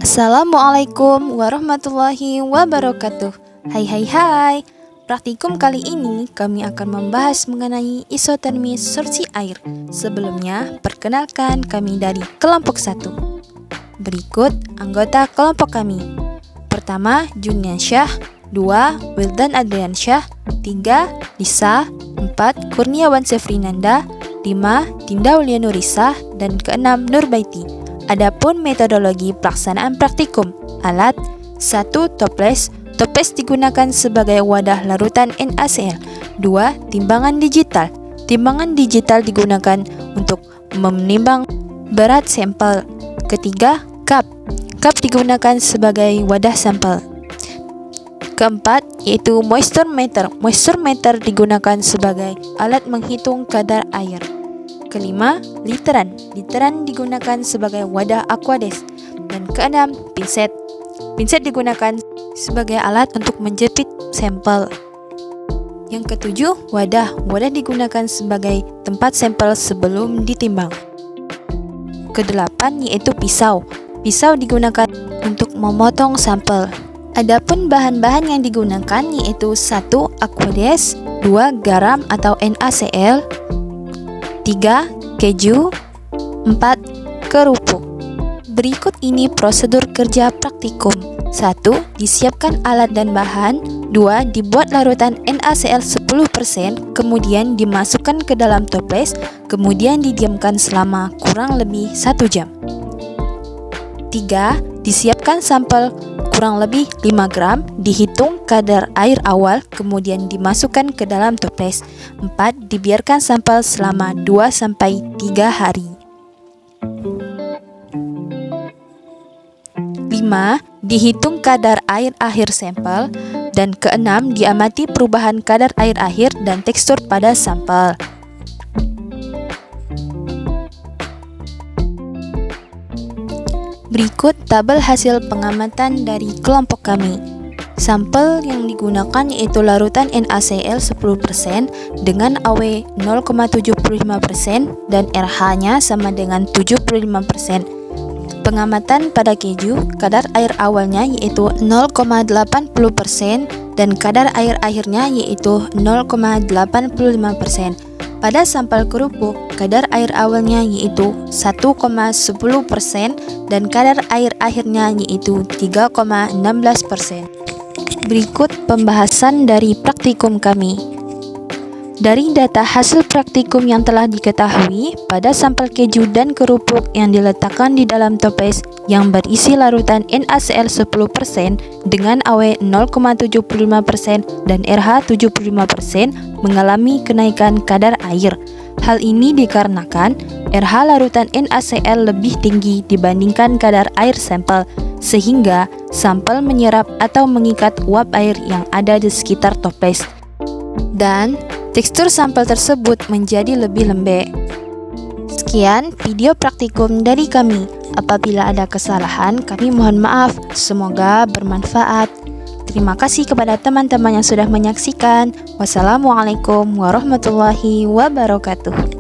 Assalamualaikum warahmatullahi wabarakatuh. Hai. Praktikum kali ini kami akan membahas mengenai isotermi sorpsi air. Sebelumnya, perkenalkan kami dari kelompok 1. Berikut anggota kelompok kami. Pertama, Juniansyah. 2, Wildan Adriansyah. 3, Lisa. 4, Kurniawan Sefrinanda. 5, Dinda Ulianurisa. Dan ke-6, Nurbaiti. Adapun metodologi pelaksanaan praktikum. Alat 1. Toples. Toples digunakan sebagai wadah larutan NaCl. 2. Timbangan digital. Timbangan digital digunakan untuk menimbang berat sampel. Ketiga, cup. Cup digunakan sebagai wadah sampel. Keempat, yaitu moisture meter. Moisture meter digunakan sebagai alat menghitung kadar air. Kelima, literan. Literan digunakan sebagai wadah aquades. Dan keenam, pinset. Pinset digunakan sebagai alat untuk menjepit sampel. Yang ketujuh, wadah. Wadah digunakan sebagai tempat sampel sebelum ditimbang. Kedelapan, yaitu pisau. Pisau digunakan untuk memotong sampel. Adapun bahan-bahan yang digunakan yaitu 1. Aquades. 2. Garam atau NaCl. 3. Keju. 4. Kerupuk. Berikut ini prosedur kerja praktikum. 1. Disiapkan alat dan bahan. 2. Dibuat larutan NaCl 10%, kemudian dimasukkan ke dalam toples, kemudian didiamkan selama kurang lebih 1 jam. 3. Disiapkan sampel kurang lebih 5 gram, dihitung kadar air awal, kemudian dimasukkan ke dalam toples. 4. Dibiarkan sampel selama 2-3 hari. 5. Dihitung kadar air akhir sampel. Dan ke-6, diamati perubahan kadar air akhir dan tekstur pada sampel. Berikut tabel hasil pengamatan dari kelompok kami. Sampel yang digunakan yaitu larutan NaCl 10% dengan Aw 0,75% dan RH-nya sama dengan 75%. Pengamatan pada keju, kadar air awalnya yaitu 0,80% dan kadar air akhirnya yaitu 0,85%. Pada sampel kerupuk, kadar air awalnya yaitu 1,10% dan kadar air akhirnya yaitu 3,16%. Berikut pembahasan dari praktikum kami. Dari data hasil praktikum yang telah diketahui, pada sampel keju dan kerupuk yang diletakkan di dalam toples yang berisi larutan NaCl 10% dengan Aw 0,75% dan RH 75% mengalami kenaikan kadar air. Hal ini dikarenakan RH larutan NaCl lebih tinggi dibandingkan kadar air sampel, sehingga sampel menyerap atau mengikat uap air yang ada di sekitar toples. Dan tekstur sampel tersebut menjadi lebih lembek. Sekian video praktikum dari kami. Apabila ada kesalahan, kami mohon maaf. Semoga bermanfaat. Terima kasih kepada teman-teman yang sudah menyaksikan. Wassalamualaikum warahmatullahi wabarakatuh.